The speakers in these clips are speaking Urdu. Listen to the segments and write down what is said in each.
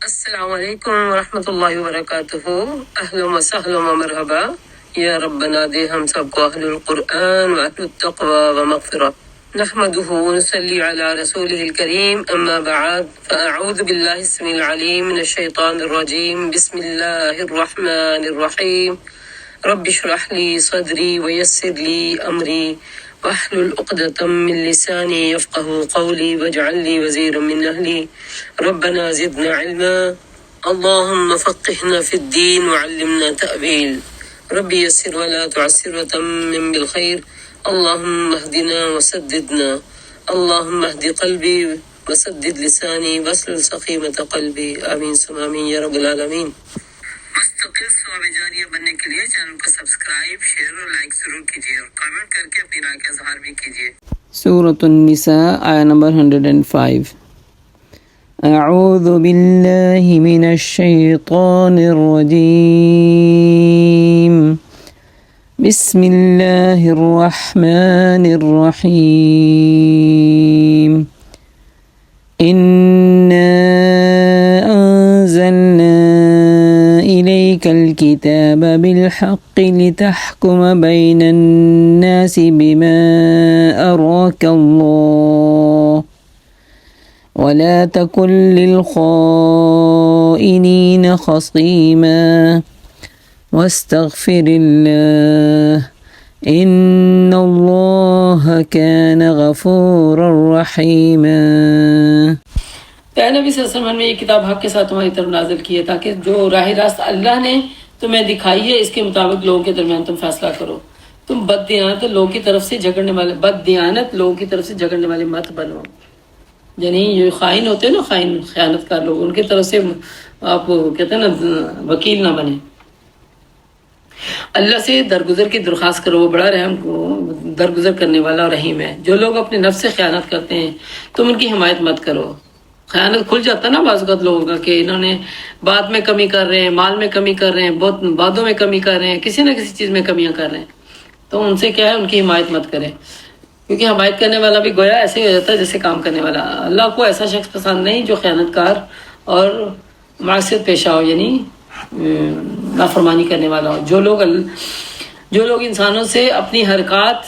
السلام علیکم ورحمۃ اللہ وبرکاتہ۔ اہلا وسہلا ومرحبا۔ یا ربنا دے ہم سب کو اہل القرآن و اہل التقوی و مغفرہ۔ نحمده ونصلی علی رسولہ الکریم، اما بعد فاعوذ باللہ السمیع العلیم من الشیطان الرجیم، بسم اللہ الرحمن الرحیم۔ رب اشرح لی صدری ویسر لی امری واحلل عقدة من لسانی یفقهوا قولی واجعل لی وزیرا من اہلی ربنا زدنا علما اللهم فقهنا في الدين وعلمنا تأويل ربي يسر ولا تعسر وتمم بالخير اللهم اهدنا وسددنا اللهم اهد قلبي وسدد لساني واسلل سخيمة قلبي آمين ثم آمين يا رب العالمين۔ مستقل ثواب جاریہ بننے کے لیے چینل کو سبسکرائب، شیئر اور لائک ضرور کیجیے اور کامنٹ کر کے اپنی رائے کا اظہار بھی کیجیے۔ سورۃ النساء آیہ نمبر 105۔ اعوذ باللہ من الشیطان الرجیم، بسم اللہ الرحمن الرحیم۔ إنا أنزلنا إليك الكتاب بالحق لتحكم بين الناس بما أراك الله ولا تكن للخائنين خصيما واستغفر الله إن الله كان غفورا رحيما۔ اے نبی صلی اللہ علیہ وسلم نے یہ کتاب حق کے ساتھ تمہاری طرف نازل کی ہے تاکہ جو راہ راست اللہ نے تمہیں دکھائی ہے اس کے مطابق لوگوں کے درمیان تم فیصلہ کرو۔ تم بددیانت لوگوں کی طرف سے جھگڑنے والے مت بنو، یعنی یہ خائن ہوتے ہیں نا، خیانت کار لوگ، ان کی طرف سے آپ کہتے ہیں نا وکیل نہ بنے۔ اللہ سے درگزر کی درخواست کرو، وہ بڑا رحم کو درگزر کرنے والا اور رحیم ہے۔ جو لوگ اپنے نفس سے خیانت کرتے ہیں تم ان کی حمایت مت کرو۔ خیانت کھل جاتا نا بعض اوقات لوگوں کا کہ انہوں نے بات میں کمی کر رہے ہیں، مال میں کمی کر رہے ہیں، بہت باتوں میں کمی کر رہے ہیں، کسی نہ کسی چیز میں کمیاں کر رہے ہیں، تو ان سے کیا ہے، ان کی حمایت مت کریں، کیونکہ حمایت کرنے والا بھی گویا ایسے ہی ہو جاتا ہے جیسے کام کرنے والا۔ اللہ کو ایسا شخص پسند نہیں جو خیانت کار اور معصیت پیشہ ہو، یعنی نافرمانی کرنے والا ہو۔ جو لوگ انسانوں سے اپنی حرکات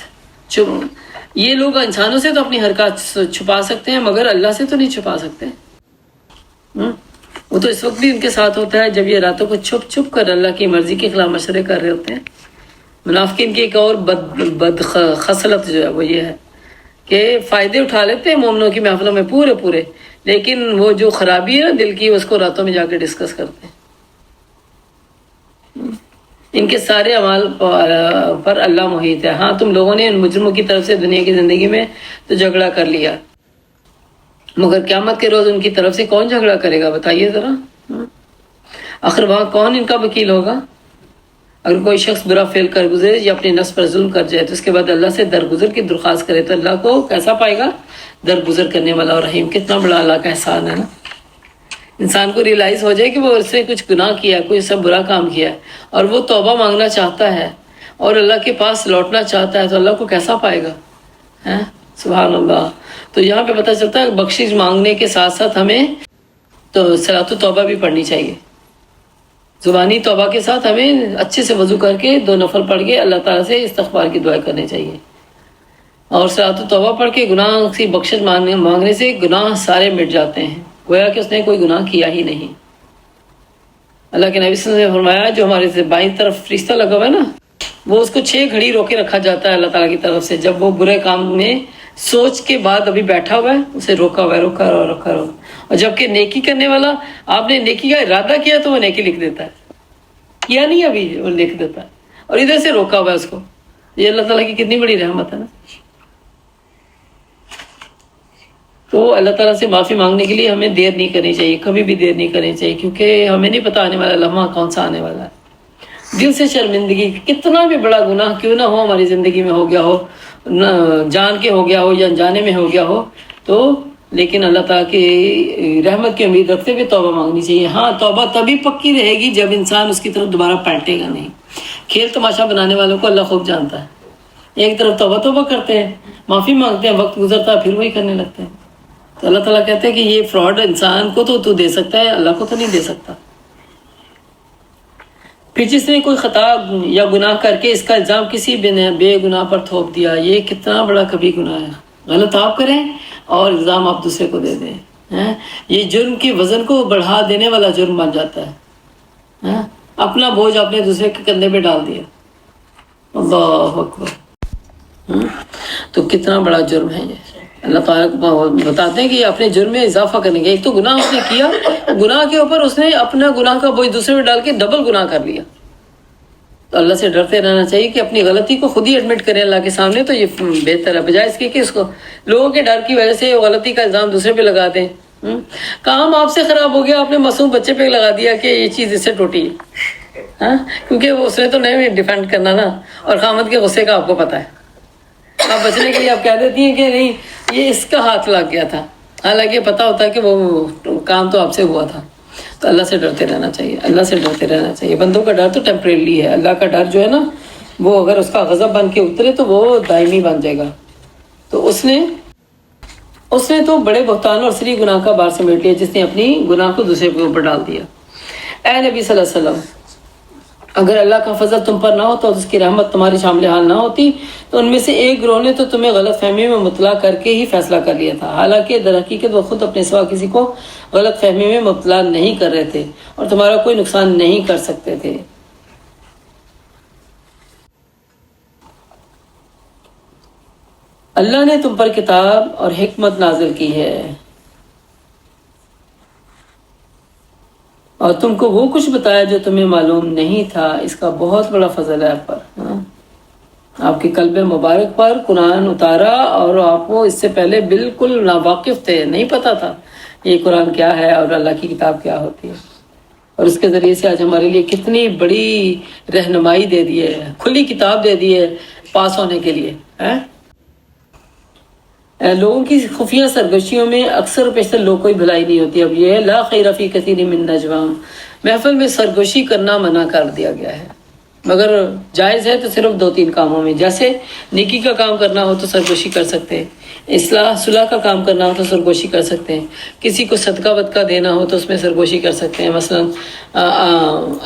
یہ لوگ انسانوں سے تو اپنی حرکات چھپا سکتے ہیں مگر اللہ سے تو نہیں چھپا سکتے۔ وہ تو اس وقت بھی ان کے ساتھ ہوتا ہے جب یہ راتوں کو چھپ چھپ کر اللہ کی مرضی کے خلاف مشورے کر رہے ہوتے ہیں۔ منافقین کی ایک اور بد خصلت جو ہے وہ یہ ہے کہ فائدے اٹھا لیتے ہیں مومنوں کی محفلوں میں پورے، لیکن وہ جو خرابی ہے نا دل کی، اس کو راتوں میں جا کے ڈسکس کرتے ہیں۔ ان کے سارے اعمال پر اللہ محیط ہے۔ ہاں تم لوگوں نے ان مجرموں کی طرف سے دنیا کی زندگی میں تو جھگڑا کر لیا، مگر قیامت کے روز ان کی طرف سے کون جھگڑا کرے گا بتائیے ذرا؟ آخر وہاں کون ان کا وکیل ہوگا؟ اگر کوئی شخص برا فعل کر گزرے یا اپنے نفس پر ظلم کر جائے تو اس کے بعد اللہ سے درگزر کی درخواست کرے تو اللہ کو کیسا پائے گا؟ درگزر کرنے والا اور رحیم۔ کتنا بڑا اللہ کا احسان ہے نا۔ انسان کو ریلائز ہو جائے کہ وہ اس نے کچھ گناہ کیا ہے، کوئی سب برا کام کیا ہے، اور وہ توبہ مانگنا چاہتا ہے اور اللہ کے پاس لوٹنا چاہتا ہے تو اللہ کو کیسا پائے گا؟ سبحان اللہ۔ تو یہاں پہ پتہ چلتا ہے بخشش مانگنے کے ساتھ ساتھ ہمیں تو صلاۃ التوبہ بھی پڑھنی چاہیے۔ زبانی توبہ کے ساتھ ہمیں اچھے سے وضو کر کے 2 نفل پڑھ کے اللہ تعالیٰ سے استغفار کی دعائیں کرنی چاہیے، اور صلاۃ التوبہ پڑھ کے گناہ کی بخشش مانگنے سے گناہ سارے مٹ جاتے ہیں، گویا کہ اس نے کوئی گناہ کیا ہی نہیں۔ اللہ کے نبی صلی اللہ علیہ وسلم نے فرمایا جو ہمارے بائیں طرف فرشتہ لگا ہوا ہے نا، وہ اس کو 6 گھڑی روکے رکھا جاتا ہے اللہ تعالیٰ کی طرف سے، جب وہ برے کام میں سوچ کے بعد ابھی بیٹھا ہوا ہے اسے روکا ہوا ہے، روکا رہو، اور جبکہ نیکی کرنے والا آپ نے نیکی کا ارادہ کیا تو وہ نیکی لکھ دیتا ہے، کیا نہیں ابھی وہ لکھ دیتا ہے، اور ادھر سے روکا ہوا ہے اس کو۔ یہ اللہ تعالیٰ کی کتنی بڑی رحمت ہے نا۔ تو اللہ تعالیٰ سے معافی مانگنے کے لیے ہمیں دیر نہیں کرنی چاہیے، کبھی بھی دیر نہیں کرنی چاہیے، کیونکہ ہمیں نہیں پتہ آنے والا لمحہ کون سا آنے والا ہے۔ دل سے شرمندگی، کتنا بھی بڑا گناہ کیوں نہ ہو ہماری زندگی میں ہو گیا ہو، جان کے ہو گیا ہو یا انجانے میں ہو گیا ہو، تو لیکن اللہ تعالیٰ کی رحمت کی امید رکھتے ہوئے توبہ مانگنی چاہیے۔ ہاں توبہ تبھی پکی رہے گی جب انسان اس کی طرف دوبارہ پلٹے گا نہیں۔ کھیل تماشا بنانے والوں کو اللہ خوب جانتا ہے، ایک طرف توبہ کرتے ہیں، معافی مانگتے ہیں، وقت گزرتا ہے پھر وہی کرنے لگتے ہیں۔ تو اللہ تعالیٰ کہتے ہیں کہ یہ فراڈ انسان کو تو دے سکتا ہے، اللہ کو تو نہیں دے سکتا۔ پھر جس نے کوئی خطا یا گناہ کر کے اس کا الزام کسی بے گناہ پر تھوپ دیا، یہ کتنا بڑا کبھی گناہ ہے۔ غلط آپ کریں اور الزام آپ دوسرے کو دے دیں، یہ جرم کے وزن کو بڑھا دینے والا جرم بن جاتا ہے۔ اپنا بوجھ اپنے دوسرے کے کندھے پہ ڈال دیا، اللہ اکبر۔ تو کتنا بڑا جرم ہے یہ۔ اللہ تعالیٰ کو بتاتے ہیں کہ یہ اپنے جرم میں اضافہ کرنے کے، ایک تو گناہ اس نے کیا، گناہ کے اوپر اس نے اپنا گناہ کا بوجھ دوسرے پہ ڈال کے ڈبل گناہ کر لیا۔ تو اللہ سے ڈرتے رہنا چاہیے کہ اپنی غلطی کو خود ہی ایڈمٹ کریں اللہ کے سامنے، تو یہ بہتر ہے، بجائے اس کے کہ اس کو لوگوں کے ڈر کی وجہ سے غلطی کا الزام دوسرے پہ لگا دیں۔ کام آپ سے خراب ہو گیا، آپ نے معصوم بچے پہ لگا دیا کہ یہ چیز اس سے ٹوٹی ہے، کیونکہ اس نے تو نہیں ڈیفینڈ کرنا نا، اور خامد کے غصے کا آپ کو پتہ ہے، آپ بچنے کے لیے آپ کہہ دیتی ہیں کہ نہیں یہ اس کا ہاتھ لگ گیا تھا، حالانکہ پتہ ہوتا ہے کہ وہ کام تو آپ سے ہوا تھا۔ تو اللہ سے ڈرتے رہنا چاہیے، اللہ سے ڈرتے رہنا چاہیے۔ بندوں کا ڈر تو ٹیمپریری ہے، اللہ کا ڈر جو ہے نا وہ اگر اس کا غضب بن کے اترے تو وہ دائمی بن جائے گا۔ تو اس نے تو بڑے بہتان اور سری گناہ کا بار سمیٹ لیا، جس نے اپنی گناہ کو دوسرے کے اوپر ڈال دیا۔ اے نبی صلی اللہ علیہ وسلم، اگر اللہ کا فضل تم پر نہ ہوتا اور اس کی رحمت تمہاری شامل حال نہ ہوتی تو ان میں سے ایک گروہ نے تو تمہیں غلط فہمی میں مبتلا کر کے ہی فیصلہ کر لیا تھا، حالانکہ در حقیقت وہ خود اپنے سوا کسی کو غلط فہمی میں مبتلا نہیں کر رہے تھے اور تمہارا کوئی نقصان نہیں کر سکتے تھے۔ اللہ نے تم پر کتاب اور حکمت نازل کی ہے اور تم کو وہ کچھ بتایا جو تمہیں معلوم نہیں تھا، اس کا بہت بڑا فضل ہے آپ پر۔ آپ کے قلب مبارک پر قرآن اتارا اور آپ کو اس سے پہلے بالکل ناواقف تھے، نہیں پتا تھا یہ قرآن کیا ہے اور اللہ کی کتاب کیا ہوتی ہے، اور اس کے ذریعے سے آج ہمارے لیے کتنی بڑی رہنمائی دے دی ہے، کھلی کتاب دے دی ہے پاس ہونے کے لیے۔ لوگوں کی خفیہ سرگشیوں میں اکثر و بیشتر لوگ کوئی بھلائی نہیں ہوتی۔ اب یہ ہے لا خیر فی کثیر من نجواہم، محفل میں سرگوشی کرنا منع کر دیا گیا ہے، مگر جائز ہے تو صرف 2-3 کاموں میں، جیسے نیکی کا کام کرنا ہو تو سرگوشی کر سکتے ہیں، اصلاح صلح کا کام کرنا ہو تو سرگوشی کر سکتے ہیں، کسی کو صدقہ ودقہ دینا ہو تو اس میں سرگوشی کر سکتے ہیں۔ مثلا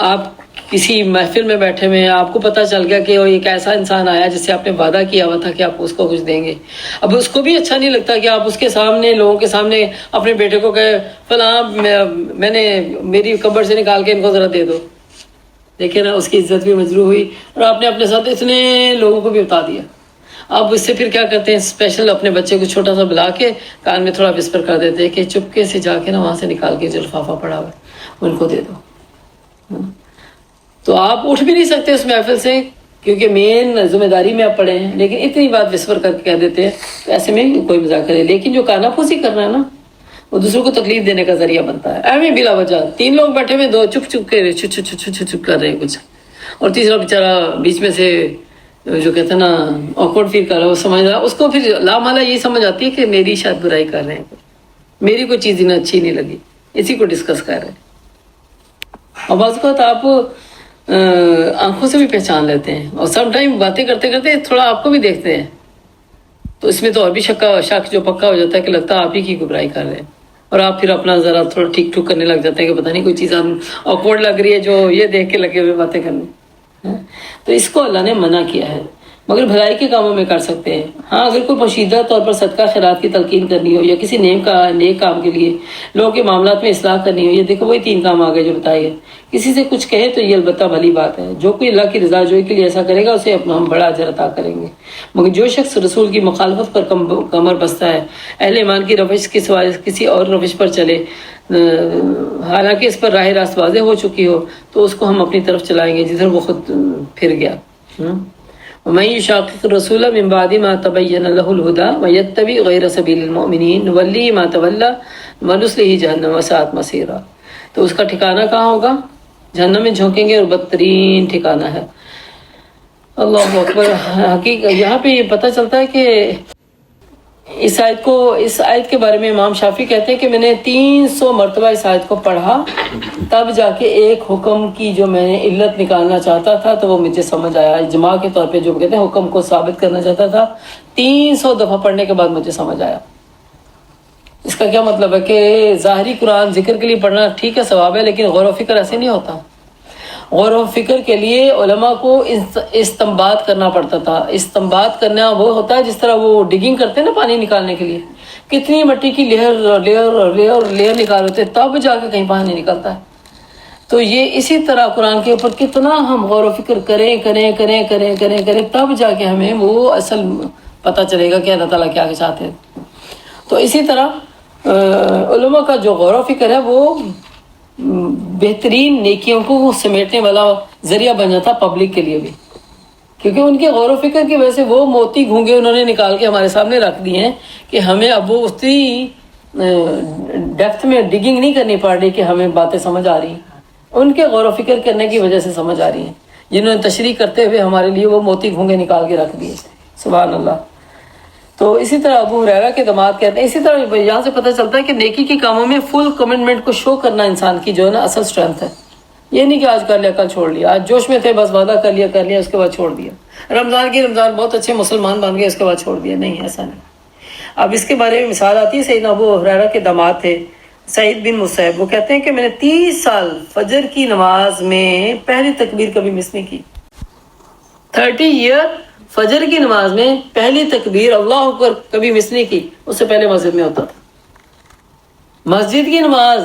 آپ کسی محفل میں بیٹھے ہوئے ہیں، آپ کو پتہ چل گیا کہ وہ ایک ایسا انسان آیا جس سے آپ نے وعدہ کیا ہوا تھا کہ آپ اس کو کچھ دیں گے، اب اس کو بھی اچھا نہیں لگتا کہ آپ اس کے سامنے لوگوں کے سامنے اپنے بیٹے کو کہے فلاں میں نے میری قبر سے نکال کے ان کو ذرا دے دو، دیکھیں نا اس کی عزت بھی مجروح ہوئی، اور آپ نے اپنے ساتھ اتنے لوگوں کو بھی بتا دیا۔ اب اس سے پھر کیا کرتے ہیں، اسپیشل اپنے بچے کو چھوٹا سا بلا کے کان میں تھوڑا وسپر کر دیتے ہیں کہ چپکے سے جا کے نا وہاں سے نکال کے جو لفافہ پڑا ہوا ہے ان کو دے دو۔ تو آپ اٹھ بھی نہیں سکتے اس محفل سے کیونکہ مین ذمہ داری میں آپ پڑے ہیں، لیکن اتنی بات وسپر کر کے کہہ دیتے ہیں، تو ایسے میں کوئی مذاق کرے، لیکن جو کانا پھوسی کرنا ہے نا وہ دوسروں کو تکلیف دینے کا ذریعہ بنتا ہے۔ ایویں بلا وجہ 3 لوگ بیٹھے ہوئے، 2 چپ چپ کے چپ کر رہے ہیں کچھ، اور تیسرا بیچارہ بیچ میں سے جو کہتے ہیں نا آکورڈ فیل کر رہا ہے، وہ سمجھ رہا ہے، اس کو پھر لامحالہ یہ سمجھ آتی ہے کہ میری شاید برائی کر رہے ہیں، میری کوئی چیز انہیں اچھی نہیں لگی، اسی کو ڈسکس کر رہے ہیں۔ اور بعض اوقات آپ آنکھوں سے بھی پہچان لیتے ہیں، اور سم ٹائم باتیں کرتے کرتے تھوڑا آپ کو بھی دیکھتے ہیں، تو اس میں تو اور بھی شک جو پکا ہو جاتا ہے کہ لگتا ہے آپ ہی کی گمراہی کر رہے ہیں، اور آپ پھر اپنا ذرا تھوڑا ٹھیک ٹھوک کرنے لگ جاتے ہیں کہ پتہ نہیں کوئی چیز آکورڈ لگ رہی ہے جو یہ دیکھ کے لگے ہوئے باتیں کرنے۔ تو اس کو اللہ نے منع کیا ہے، مگر بھلائی کے کاموں میں کر سکتے ہیں۔ ہاں اگر کوئی پوشیدہ طور پر صدقہ خیرات کی تلقین کرنی ہو یا کسی نیک کام کے لیے لوگوں کے معاملات میں اصلاح کرنی ہو، یہ دیکھو وہی 3 کام آگے جو بتائے گئے، کسی سے کچھ کہے تو یہ البتہ بھلی بات ہے، جو کوئی اللہ کی رضا جوئی کے لیے ایسا کرے گا اسے ہم بڑا اجر عطا کریں گے، مگر جو شخص رسول کی مخالفت پر کمر بستہ ہے، اہل ایمان کی روش کے سوائے کسی اور روش پر چلے، حالانکہ اس پر راہ راست واضح ہو چکی ہو، تو اس کو ہم اپنی طرف چلائیں گے جدھر وہ خود پھر گیا۔ وَمَن يُشَاقِقِ الرَّسُولَ مِن بَعْدِ مَا تَبَيَّنَ لَهُ الْهُدَىٰ وَيَتَّبِعْ غَيْرَ سَبِيلِ الْمُؤْمِنِينَ نُوَلِّهِ مَا تَوَلَّىٰ وَنُصْلِهِ جَهَنَّمَ وَسَاءَتْ مَصِيرًا، تو اس کا ٹھکانہ کہاں ہوگا؟ جہنم میں جھونکیں گے، اور بدترین ٹھکانہ ہے۔ اللہ اکبر۔ حقیقت یہاں پہ یہ پتہ چلتا ہے کہ اس آیت کے بارے میں امام شافعی کہتے ہیں کہ میں نے 300 مرتبہ اس آیت کو پڑھا، تب جا کے ایک حکم کی جو میں نے علت نکالنا چاہتا تھا تو وہ مجھے سمجھ آیا، اجماع کے طور پہ جو کہتے ہیں حکم کو ثابت کرنا چاہتا تھا، 300 دفعہ پڑھنے کے بعد مجھے سمجھ آیا۔ اس کا کیا مطلب ہے کہ ظاہری قرآن ذکر کے لیے پڑھنا ٹھیک ہے، ثواب ہے، لیکن غور و فکر ایسے نہیں ہوتا. غور و فکر کے لیے علماء کو استنباط کرنا پڑتا تھا. استنباط کرنا وہ ہوتا ہے جس طرح وہ ڈگنگ کرتے ہیں نا پانی نکالنے کے لیے، کتنی مٹی کی لیئر نکال ہوتے تب جا کے کہیں پانی نکلتا ہے. تو یہ اسی طرح قرآن کے اوپر کتنا ہم غور و فکر کریں تب جا کے ہمیں وہ اصل پتہ چلے گا کہ اللہ تعالیٰ کیا چاہتے ہیں. تو اسی طرح علماء کا جو غور و فکر ہے وہ بہترین نیکیوں کو سمیٹنے والا ذریعہ بن جاتا پبلک کے لیے بھی، کیونکہ ان کے غور و فکر کی وجہ سے وہ موتی گھونگے انہوں نے نکال کے ہمارے سامنے رکھ دیے ہیں کہ ہمیں اب وہ اتنی ڈیپتھ میں ڈگنگ نہیں کرنی پڑ رہی کہ ہمیں باتیں سمجھ آ رہی ہیں. ان کے غور و فکر کرنے کی وجہ سے سمجھ آ رہی ہیں، جنہوں نے تشریح کرتے ہوئے ہمارے لیے وہ موتی گھونگے نکال کے رکھ دیے. سبحان اللہ. تو اسی طرح ابو ہریرہ کے داماد کہتے ہیں، اسی طرح یہاں سے پتہ چلتا ہے کہ نیکی کے کاموں میں فل کمٹمنٹ کو شو کرنا انسان کی جو ہے نا اصل اسٹرینتھ ہے. یہ نہیں کہ آج کر لیا کل چھوڑ لیا، آج جوش میں تھے بس وعدہ کر لیا اس کے بعد چھوڑ دیا، رمضان بہت اچھے مسلمان بن گئے اس کے بعد چھوڑ دیا. نہیں، ایسا نہیں. اب اس کے بارے میں مثال آتی ہے، سیدنا ابو ہریرہ کے داماد تھے سعید بن مسیب، وہ کہتے ہیں کہ میں نے 30 سال فجر کی نماز میں پہلی تکبیر کبھی مس نہیں کی. 30 ایئر فجر کی نماز میں پہلی تکبیر اللہ اکبر کبھی مس نہیں کی. اس سے پہلے مسجد میں ہوتا تھا. مسجد کی نماز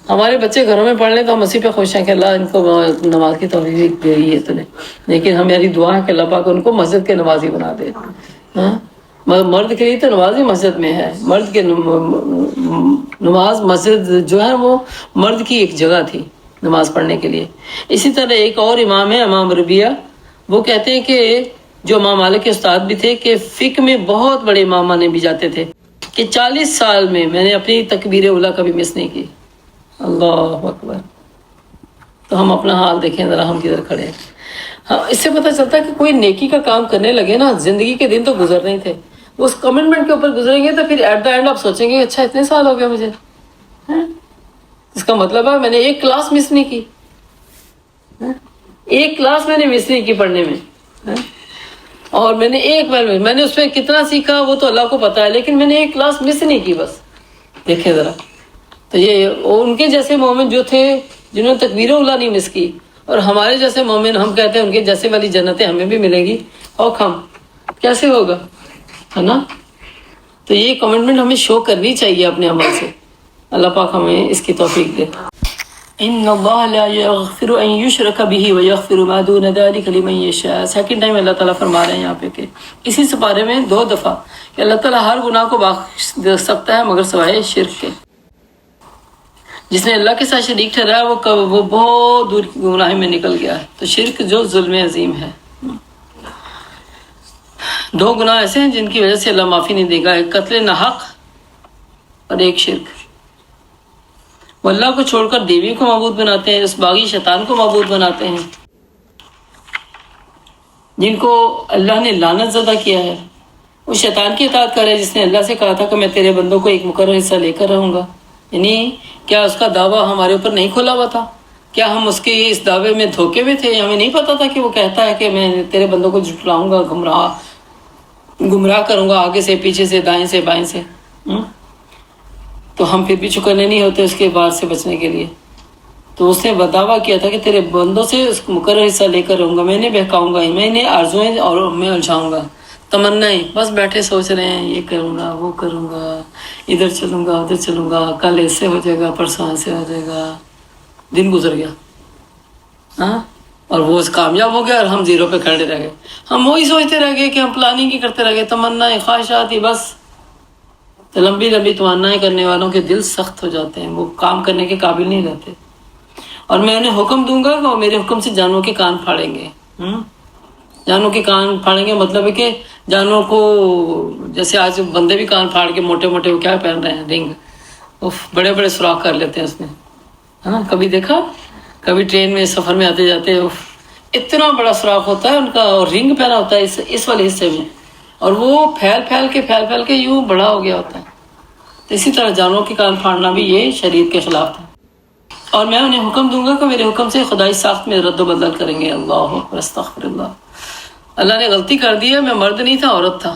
ہمارے بچے گھروں میں پڑھ لیں تو ہم اسی پہ خوش ہیں کہ اللہ ان کو نماز کی توفیق دے رہی ہے تو نے، لیکن ہماری دعا ہے کہ اللہ پاک ان کو مسجد کے نمازی بنا دے. مرد کے لیے تو نماز ہی مسجد میں ہے. مرد کے نماز مسجد جو ہے وہ مرد کی ایک جگہ تھی نماز پڑھنے کے لیے. اسی طرح ایک اور امام ہے امام ربیعہ، وہ کہتے ہیں کہ جو امام مالک کے استاد بھی تھے کہ فقہ میں بہت بڑے امام مانے بھی جاتے تھے کہ 40 سال میں نے اپنی تکبیر اولیٰ کبھی مس نہیں کی. اللہ اکبر. تو ہم اپنا حال دیکھیں ذرا، ہم کدھر کھڑے ہیں. ہاں، اس سے پتہ چلتا ہے کہ کوئی نیکی کا کام کرنے لگے نا، زندگی کے دن تو گزر نہیں تھے، وہ اس کمٹمنٹ کے اوپر گزریں گے تو پھر ایٹ دا اینڈ آپ سوچیں گے اچھا اتنے سال ہو گئے مجھے. اس کا مطلب ہے میں نے ایک کلاس مس نہیں کی، ایک کلاس میں نے مس نہیں کی پڑھنے میں، اور میں نے اس میں کتنا سیکھا وہ تو اللہ کو پتا ہے، لیکن میں نے ایک کلاس مس نہیں کی بس. دیکھیں ذرا. تو یہ ان کے جیسے مومن جو تھے جنہوں نے تکبیر اولیٰ نہیں مس کی، اور ہمارے جیسے مومن ہم کہتے ہیں ان کے جیسے والی جنتیں ہمیں بھی ملیں گی، اور ہم کیسے ہوگا، ہے نا. تو یہ کمٹمنٹ ہمیں شو کرنی چاہیے اپنے عمل سے. اللہ پاک ہمیں اس کی توفیق دے. ان اللہ لا یغفر ان یشرک به ویغفر ما دون ذلک لمن یشاء. سیکنڈ ٹائم اللہ تعالیٰ فرما رہے ہیں یہاں پہ کہ اسی سپارے میں 2 دفعہ کہ اللہ تعالیٰ ہر گناہ کو بخش دے سکتا ہے مگر سوائے شرک کے. جس نے اللہ کے ساتھ شریک ٹھہرایا وہ بہت دور کی گناہ میں نکل گیا ہے. تو شرک جو ظلم عظیم ہے. 2 گناہ ایسے ہیں جن کی وجہ سے اللہ معافی نہیں دے گا، ایک قتل ناحق اور ایک شرک. وہ اللہ کو چھوڑ کر دیوی کو معبود بناتے ہیں، اس باغی شیطان کو معبود بناتے ہیں جن کو اللہ نے لعنت زدہ کیا ہے. وہ شیطان کی اطاعت کر رہے جس نے اللہ سے کہا تھا کہ میں تیرے بندوں کو ایک مقرر حصہ لے کر رہوں گا. یعنی کیا اس کا دعویٰ ہمارے اوپر نہیں کھولا ہوا تھا؟ کیا ہم اس کے اس دعوے میں دھوکے میں تھے؟ ہمیں نہیں پتا تھا کہ وہ کہتا ہے کہ میں تیرے بندوں کو جھٹلاؤں گا، گمراہ کروں گا، آگے سے پیچھے سے دائیں سے بائیں سے. تو ہم پھر بھی چکنے نہیں ہوتے اس کے بعد سے بچنے کے لیے. تو اس نے دعویٰ کیا تھا کہ تیرے بندوں سے اس مقرر حصہ لے کر رہوں گا، میں انہیں بہکاؤں گا، میں انہیں آرزوئیں اور میں الجھاؤں گا، تمنائیں بس بیٹھے سوچ رہے ہیں یہ کروں گا وہ کروں گا، ادھر چلوں گا ادھر چلوں گا، کل ایسے ہو جائے گا پرسوں ایسے ہو جائے گا. دن گزر گیا اور وہ کامیاب ہو گیا اور ہم زیرو پہ کھڑے رہ گئے. ہم وہی سوچتے رہ گئے کہ ہم پلاننگ ہی کرتے رہ گئے، تمنائیں خواہشات ہی بس. تو لمبی تمنائیں کرنے والوں کے دل سخت ہو جاتے ہیں، وہ کام کرنے کے قابل نہیں رہتے. اور میں انہیں حکم دوں گا کہ وہ میرے حکم سے جانوروں کے کان پھاڑیں گے. جانوروں کے کان پھاڑیں گے مطلب ہے کہ جانوروں کو جیسے آج بندے بھی کان پھاڑ کے موٹے موٹے وہ کیا پہن رہے ہیں، رنگ، بڑے بڑے سوراخ کر لیتے ہیں اس میں. کبھی دیکھا، کبھی ٹرین میں سفر میں آتے جاتے اتنا بڑا سوراخ ہوتا ہے ان کا، اور رنگ پہنا ہوتا ہے اس والے حصے میں، اور وہ پھیل پھیل کے یوں بڑا ہو گیا ہوتا ہے. تو اسی طرح جانوروں کے کان پھاڑنا بھی یہ شریعت کے خلاف تھا. اور میں انہیں حکم دوں گا کہ میرے حکم سے خدائی ساخت میں رد و بدل کریں گے. اللہ اکبر، استغفر اللہ. اللہ نے غلطی کر دی ہے، میں مرد نہیں تھا عورت تھا.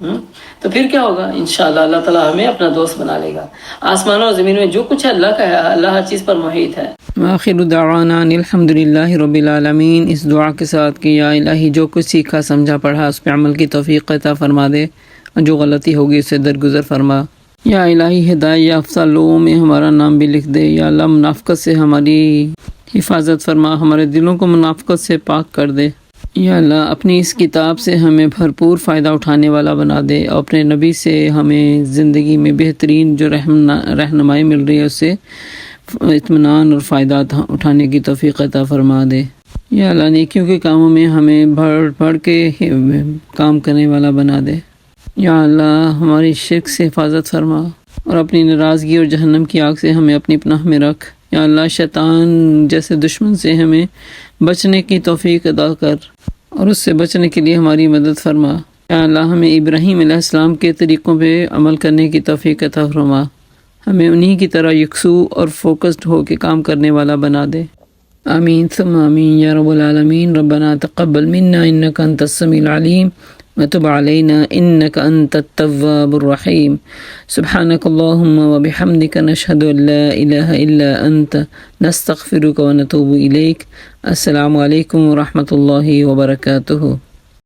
تو پھر کیا ہوگا؟ انشاءاللہ اللہ تعالیٰ ہمیں اپنا دوست بنا لے گا. آسمانوں اور زمین میں جو کچھ ہے اللہ کا ہے، اللہ ہر چیز پر محیط ہے. آخر دعوانا الحمدللہ رب العالمین. اس دعا کے ساتھ کہ یا الہی جو کچھ سیکھا سمجھا پڑھا اس پہ عمل کی توفیق عطا فرما دے، اور جو غلطی ہوگی اسے درگزر فرما. یا الہی ہدایت یافتہ لوگوں میں ہمارا نام بھی لکھ دے. یا اللہ منافقت سے ہماری حفاظت فرما، ہمارے دلوں کو منافقت سے پاک کر دے. یا اللہ اپنی اس کتاب سے ہمیں بھرپور فائدہ اٹھانے والا بنا دے، اور اپنے نبی سے ہمیں زندگی میں بہترین جو رہنمائی مل رہی ہے اس سے اطمینان اور فائدہ اٹھانے کی توفیق عطا فرما دے. یا اللہ نیکیوں کے کاموں میں ہمیں بڑھ کے کام کرنے والا بنا دے. یا اللہ ہماری شرک سے حفاظت فرما، اور اپنی ناراضگی اور جہنم کی آگ سے ہمیں اپنی پناہ میں رکھ. یا اللہ شیطان جیسے دشمن سے ہمیں بچنے کی توفیق عطا کر، اور اس سے بچنے کے لیے ہماری مدد فرما. یا اللہ ہمیں ابراہیم علیہ السلام کے طریقوں پہ عمل کرنے کی توفیق عطا فرما، ہمیں انہی کی طرح یکسو اور فوکسڈ ہو کے کام کرنے والا بنا دے. آمین ثم آمین یا رب العالمین. ربنا تقبل منا انک انت السمیع العلیم وتب علینا انک انت التواب الرحیم. سبحانک اللہم وبحمدک نشہد ان لا الہ الا انت نستغفرک ونتوب الیک. السلام علیکم ورحمۃ اللہ وبرکاتہ.